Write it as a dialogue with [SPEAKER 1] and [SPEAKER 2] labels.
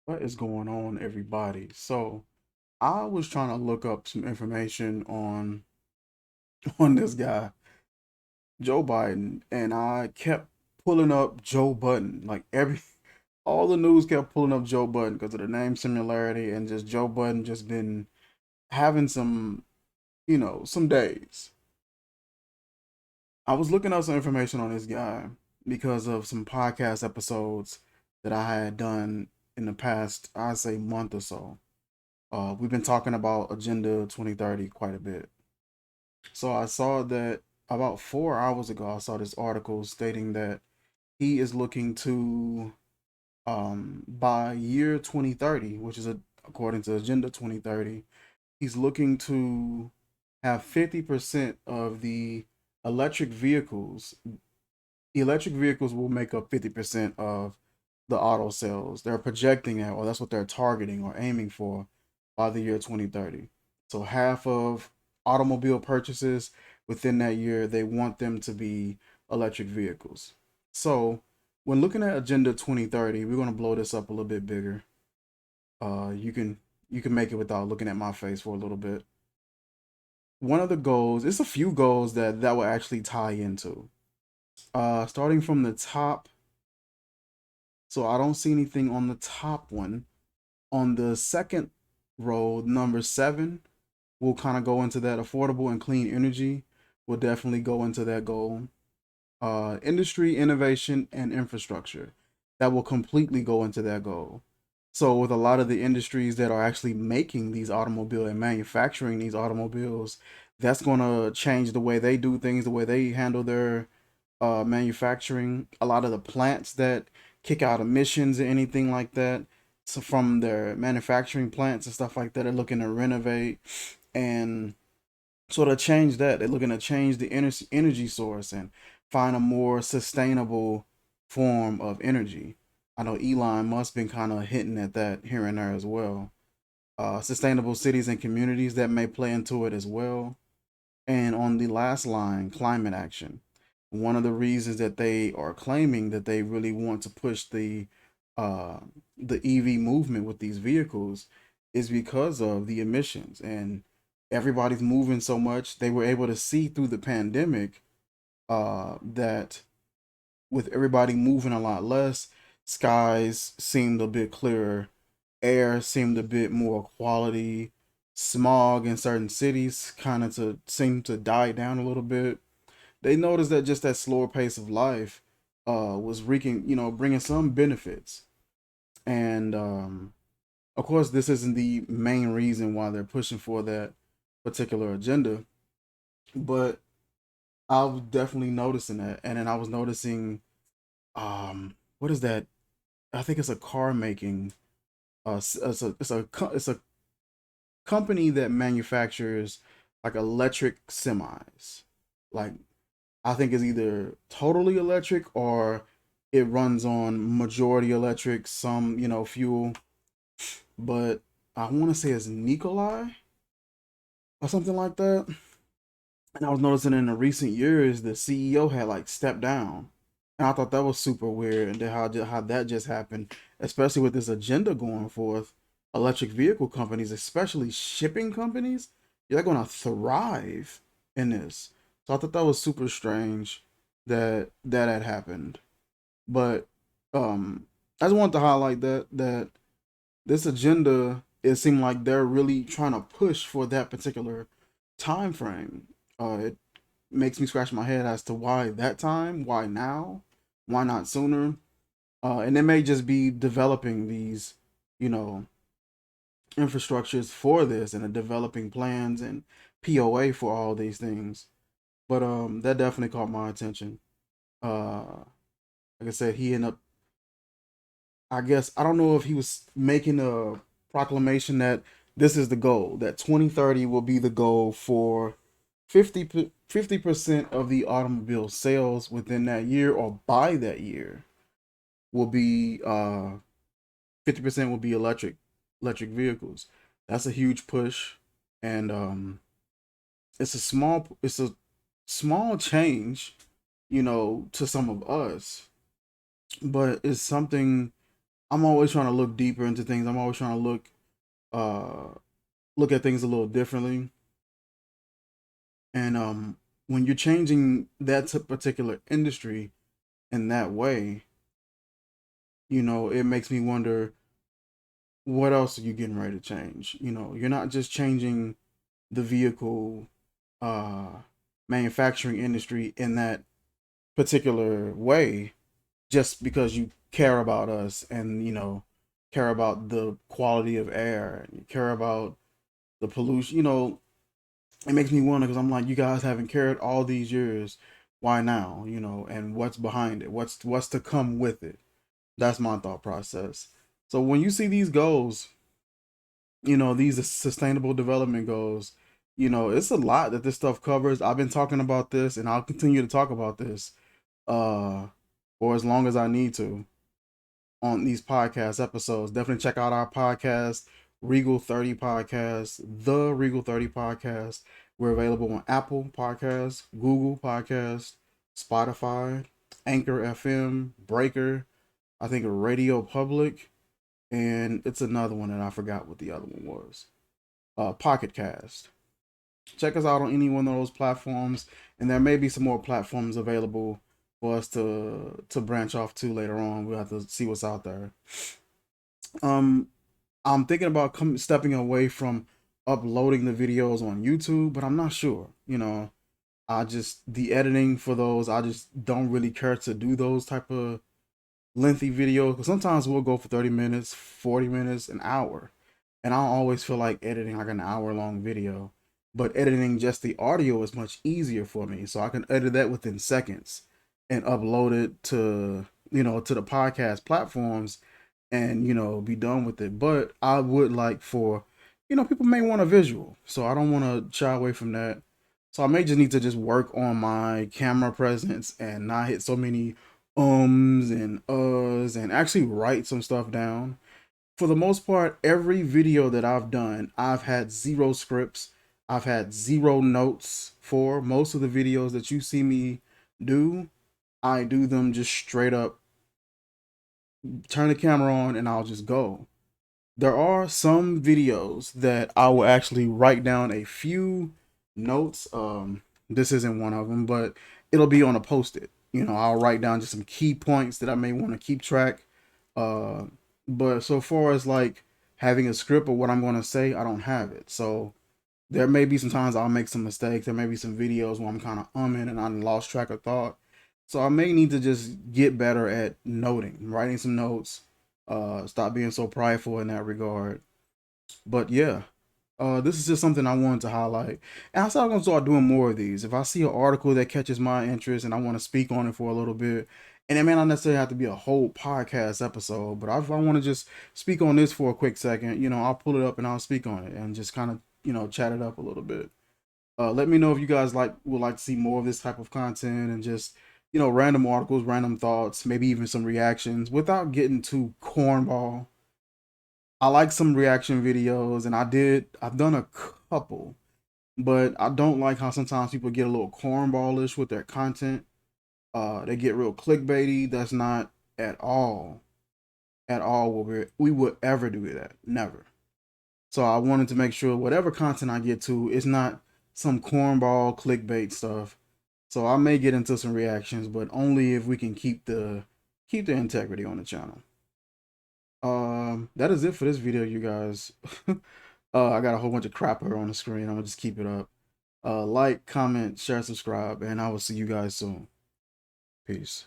[SPEAKER 1] What is going on, everybody? So I was trying to look up some information on on this guy, Joe Biden, and I kept pulling up Joe Budden. Like every all the news kept pulling up Joe Budden because of the name similarity and just Joe Budden just been having some, some days. I was looking up some information on this guy because of some podcast episodes that I had done in the past, I'd say month or so. We've been talking about Agenda 2030 quite a bit. So I saw that about 4 hours ago, I saw this article stating that he is looking to, by year 2030, which is according to Agenda 2030, he's looking to have 50% of the electric vehicles. Electric vehicles will make up 50% of the auto sales. They're projecting at, or that's what they're targeting or aiming for by the year 2030. So half of automobile purchases within that year, they want them to be electric vehicles. So when looking at Agenda 2030, we're going to blow this up a little bit bigger. You can make it without looking at my face for a little bit. One of the goals, it's a few goals that will actually tie into. Starting from the top, so I don't see anything on the top one. On the second row, number seven, we'll kind of go into that. Affordable and clean energy will definitely go into that goal. Industry, innovation, and infrastructure, that will completely go into that goal. So with a lot of the industries that are actually making these automobile and manufacturing these automobiles, that's going to change the way they do things, the way they handle their manufacturing. A lot of the plants that kick out emissions or anything like that, so from their manufacturing plants and stuff like that, they're looking to renovate and sort of change that. They're looking to change the energy source and find a more sustainable form of energy. I know Elon Musk been kind of hinting at that here and there as well. Sustainable cities and communities, that may play into it as well. And on the last line, climate action. One of the reasons that they are claiming that they really want to push uh, the EV movement with these vehicles is because of the emissions, and everybody's moving so much. They were able to see through the pandemic that with everybody moving a lot less, skies seemed a bit clearer, air seemed a bit more quality, smog in certain cities kind of to seem to die down a little bit. They noticed that just that slower pace of life was wreaking, bringing some benefits. And of course, this isn't the main reason why they're pushing for that particular agenda, but I was definitely noticing that. And then I was noticing, what is that? I think it's a car making. It's a company that manufactures like electric semis. Like, I think it's either totally electric or it runs on majority electric, some, fuel. But I want to say it's Nikolai or something like that. And I was noticing in the recent years the CEO had like stepped down, and I thought that was super weird. And then how that just happened, especially with this agenda going forth. Electric vehicle companies, especially shipping companies, they're gonna thrive in this. So I thought that was super strange that had happened. But I just wanted to highlight that this agenda, it seemed like they're really trying to push for that particular time frame. It makes me scratch my head as to why that time, why now, why not sooner. And they may just be developing these, you know, infrastructures for this and developing plans and POA for all these things. But that definitely caught my attention. Like I said, he ended up, I guess, I don't know if he was making a proclamation that this is the goal, that 2030 will be the goal for 50% of the automobile sales within that year or by that year will be 50% will be electric vehicles. That's a huge push, and it's a small change, to some of us, but it's something I'm always trying to look deeper into things. I'm always trying to look at things a little differently. And when you're changing that particular industry in that way, it makes me wonder what else are you getting ready to change? You're not just changing the vehicle uh manufacturing industry in that particular way just because you care about us and care about the quality of air and you care about the pollution. It makes me wonder because I'm like, you guys haven't cared all these years. Why now? And what's behind it? What's to come with it? That's my thought process. So when you see these goals, these sustainable development goals, it's a lot that this stuff covers. I've been talking about this and I'll continue to talk about this uh for as long as I need to on these podcast episodes. Definitely check out our podcast, Regal 30 Podcast, the Regal 30 Podcast. We're available on Apple Podcasts, Google Podcasts, Spotify, Anchor FM, Breaker, I think Radio Public, and it's another one that I forgot what the other one was. Pocket Cast. Check us out on any one of those platforms, and there may be some more platforms available for us to branch off to later on. We'll have to see what's out there. Um, I'm thinking about stepping away from uploading the videos on YouTube, but I'm not sure. I just the editing for those, I just don't really care to do those type of lengthy videos because sometimes we'll go for 30 minutes, 40 minutes, an hour. And I always feel like editing like an hour long video. But editing just the audio is much easier for me. So I can edit that within seconds and upload it to the podcast platforms and, be done with it. But I would like for, people may want a visual. So I don't want to shy away from that. So I may just need to just work on my camera presence and not hit so many and uhs and actually write some stuff down. For the most part, every video that I've done, I've had zero scripts. I've had zero notes for most of the videos that you see me do. I do them just straight up, turn the camera on, and I'll just go. There are some videos that I will actually write down a few notes. This isn't one of them, but it'll be on a post-it. I'll write down just some key points that I may want to keep track. Uh, but so far as like having a script of what I'm going to say, I don't have it. So there may be some times I'll make some mistakes. There may be some videos where I'm kind of umming and I lost track of thought. So I may need to just get better at noting, writing some notes. Stop being so prideful in that regard. But yeah, this is just something I wanted to highlight. And I said I'm gonna start doing more of these. If I see an article that catches my interest and I want to speak on it for a little bit, and it may not necessarily have to be a whole podcast episode, but if I want to just speak on this for a quick second, I'll pull it up and I'll speak on it and just kind of, chat it up a little bit. Let me know if you guys would like to see more of this type of content and just, random articles, random thoughts, maybe even some reactions without getting too cornball. I like some reaction videos, and I've done a couple, but I don't like how sometimes people get a little cornballish with their content. They get real clickbaity. That's not at all what we would ever do that. Never. So I wanted to make sure whatever content I get to is not some cornball clickbait stuff. So I may get into some reactions, but only if we can keep the integrity on the channel. That is it for this video, you guys. I got a whole bunch of crap here on the screen. I'm gonna just keep it up. Like, comment, share, subscribe, and I will see you guys soon. Peace.